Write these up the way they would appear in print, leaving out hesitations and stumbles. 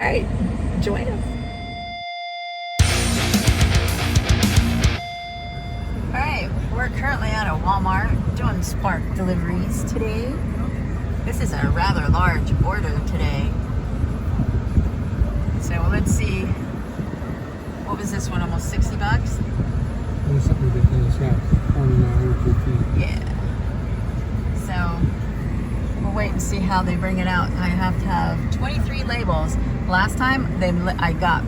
All right, join us. All right, we're currently at a Walmart doing Spark deliveries today. This is a rather large order today. So let's see. What was this one? Almost 60 bucks? It was something ridiculous, yeah. 49 or 50. Yeah. So we'll wait and see how they bring it out. I have to have 23 labels. Last time I got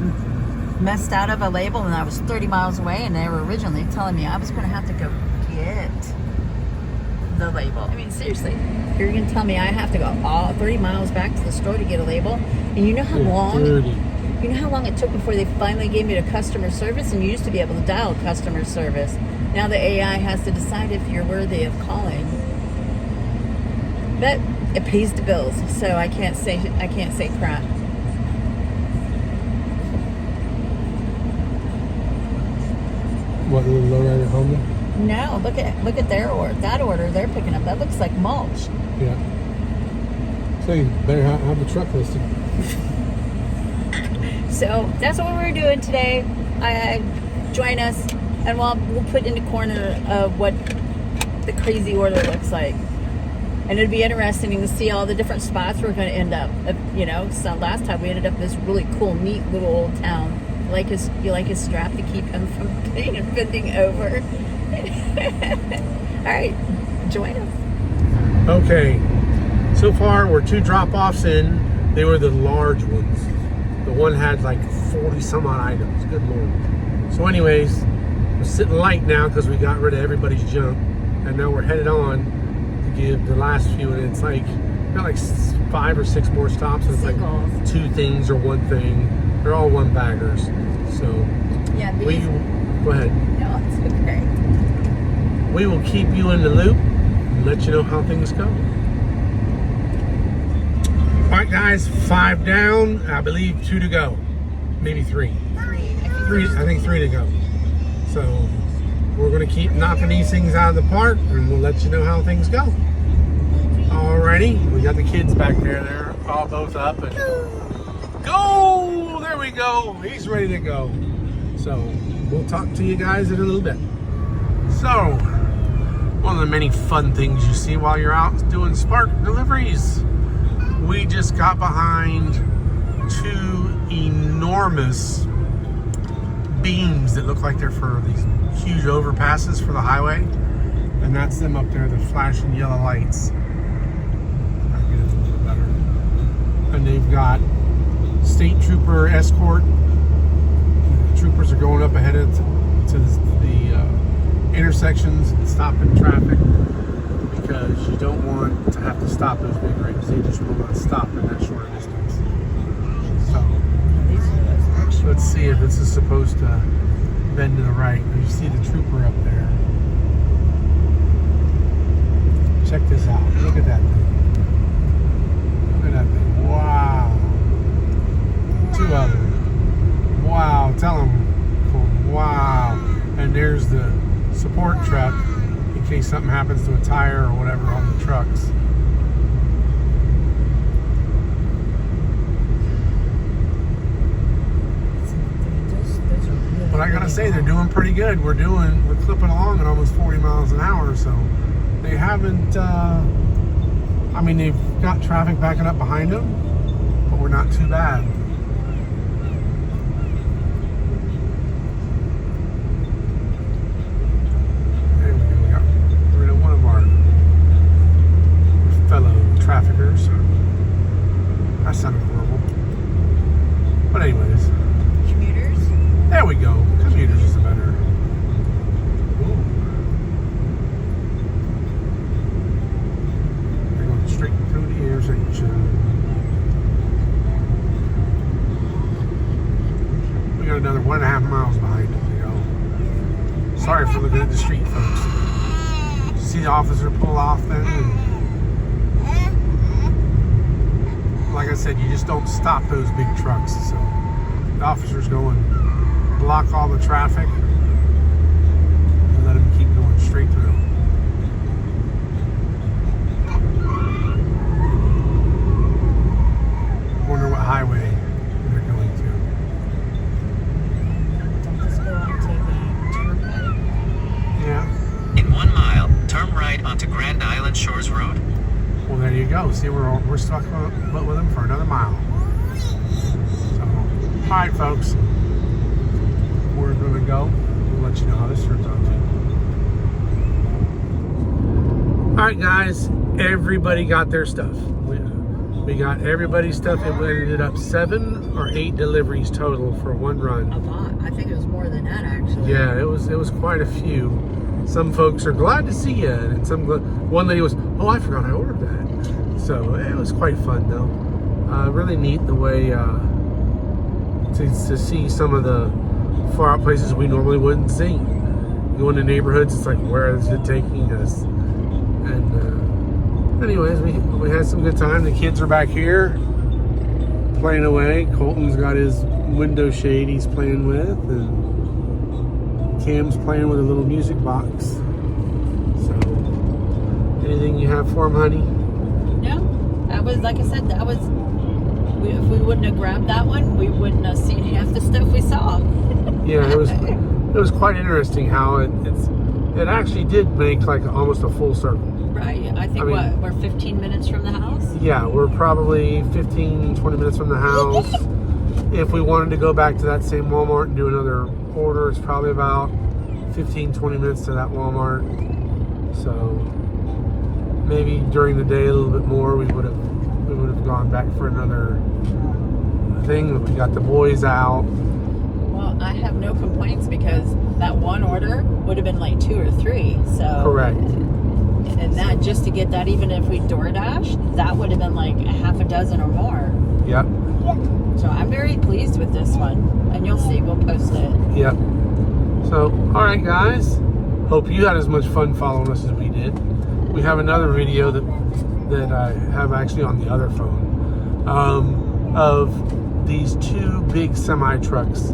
messed out of a label and I was 30 miles away, and they were originally telling me I was going to have to go get the label. I mean, seriously, you're going to tell me I have to go all 30 miles back to the store to get a label? And you know how long? 30. You know how long it took before they finally gave me the customer service? And you used to be able to dial customer service. Now the AI has to decide if you're worthy of calling. But it pays the bills, so I can't say crap. What, a little lowrider Honda? No, look at their order. That order they're picking up. That looks like mulch. Yeah. So you better have the truck listed. So that's what we're doing today. Join us, and we'll put in the corner of what the crazy order looks like. And it'll be interesting to see all the different spots we're going to end up. You know, so last time we ended up in this really cool, neat little old town. You like his strap to keep him from bending over. All right, join us. Okay. So far, we're 2 drop-offs in. They were the large ones. The one had like 40 some odd items. Good Lord. So anyways, we're sitting light now because we got rid of everybody's junk. And now we're headed on to give the last few. And it's like, got like 5 or 6 more stops. And it's like 2 things or 1 thing. They're all 1 baggers. So Yeah, go ahead. No, it's okay. We will keep you in the loop and let you know how things go. All right, guys, 5 down. I believe 2 to go, maybe 3. 3. I think 3 to go. So we're going to keep knocking these things out of the park, and we'll let you know how things go. Alrighty, we got the kids back there. They're all both up and go. There we go. He's ready to go. So we'll talk to you guys in a little bit. So one of the many fun things you see while you're out doing Spark deliveries. We just got behind 2 enormous beams that look like they're for these huge overpasses for the highway. And that's them up there, the flashing yellow lights. I'll get it a little bit better. And they've got state trooper escort. The troopers are going up ahead of to the intersections and stopping traffic, because you don't want to have to stop those big rigs. They just will not stop in that short distance. So let's see if this is supposed to bend to the right. You see the trooper up there. Check this out. Look at that thing. Look at that thing. Wow. 2 of them. Wow. Tell them. Wow. And there's the support truck in case something happens to a tire or whatever on the trucks. But I gotta say, they're doing pretty good. We're clipping along at almost 40 miles an hour, so they haven't, I mean, they've got traffic backing up behind them, but we're not too bad. There we go. We got rid of one of our fellow traffickers. That sounded horrible. But anyways. Commuters? There we go. Commuters is better. Ooh. They're going straight through the intersection. We got another 1.5 miles behind them to go. Sorry for looking at the street, folks. See the officer pull off then? Like I said, you just don't stop those big trucks. So the officer's going, block all the traffic and let them keep going straight through. Wonder what highway see we're stuck with them for another mile. So, all right, folks. We're going to go. We'll let you know how this turns out, too. All right, guys. Everybody got their stuff. We got everybody's stuff. It ended up 7 or 8 deliveries total for one run. A lot. I think it was more than that, actually. Yeah, it was quite a few. Some folks are glad to see you, and one lady was, oh, I forgot I ordered that. So it was quite fun, though. Really neat the way to see some of the far out places we normally wouldn't see. Going to neighborhoods, it's like, where is it taking us? And anyways, we had some good time. The kids are back here playing away. Colton's got his window shade he's playing with, and Cam's playing with a little music box. So, anything you have for him, honey? No, that was, like I said, that was, if we wouldn't have grabbed that one, we wouldn't have seen half the stuff we saw. Yeah, it was quite interesting how it actually did make like almost a full circle. Right. I think we're 15 minutes from the house? Yeah, we're probably 15, 20 minutes from the house. If we wanted to go back to that same Walmart and do another order, it's probably about 15, 20 minutes to that Walmart. So maybe during the day a little bit more, we would have gone back for another thing. We got the boys out. Well, I have no complaints because that one order would have been like 2 or 3. So correct. And that, just to get that, even if we DoorDash, that would have been like a half a dozen or more. Yep. So I'm very pleased with this one. And you'll see, we'll post it. Yep. So, all right, guys. Hope you had as much fun following us as we did. We have another video that I have actually on the other phone of these 2 big semi trucks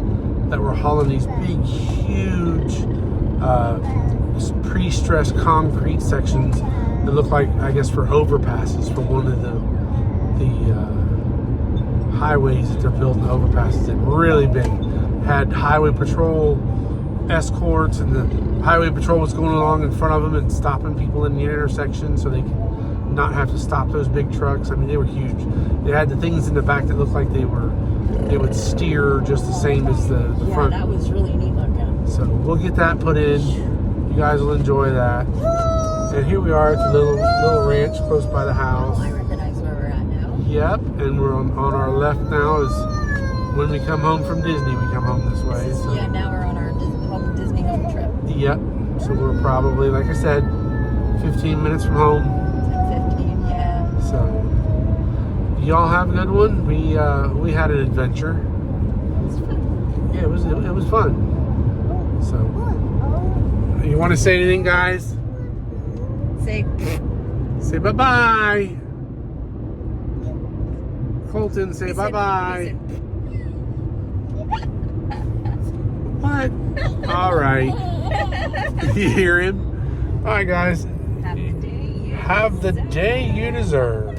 that were hauling these big, huge pre-stressed concrete sections that look like, I guess, for overpasses for one of the highways that they're building, overpasses. That really big. Had highway patrol escorts, and the highway patrol was going along in front of them and stopping people in the intersection so they could not have to stop those big trucks. I mean, they were huge. They had the things in the back that looked like they would steer just the same as the front. Yeah, that was really neat looking. So we'll get that put in. You guys will enjoy that. And here we are at the little ranch close by the house. I recognize where we're at now. Yep, and we're on our left now is when we come home from Disney. We come home this way. So. Yeah, now we're on our Disney home trip. Yep. So we're probably, like I said, 15 minutes from home. 10, 15, yeah. So y'all have a good one. We had an adventure. It was fun. Yeah, it was fun. So you want to say anything, guys? Say bye-bye. Colton, say bye-bye. What? All right. You hear him? All right, guys. Have the day you Have the day you deserve.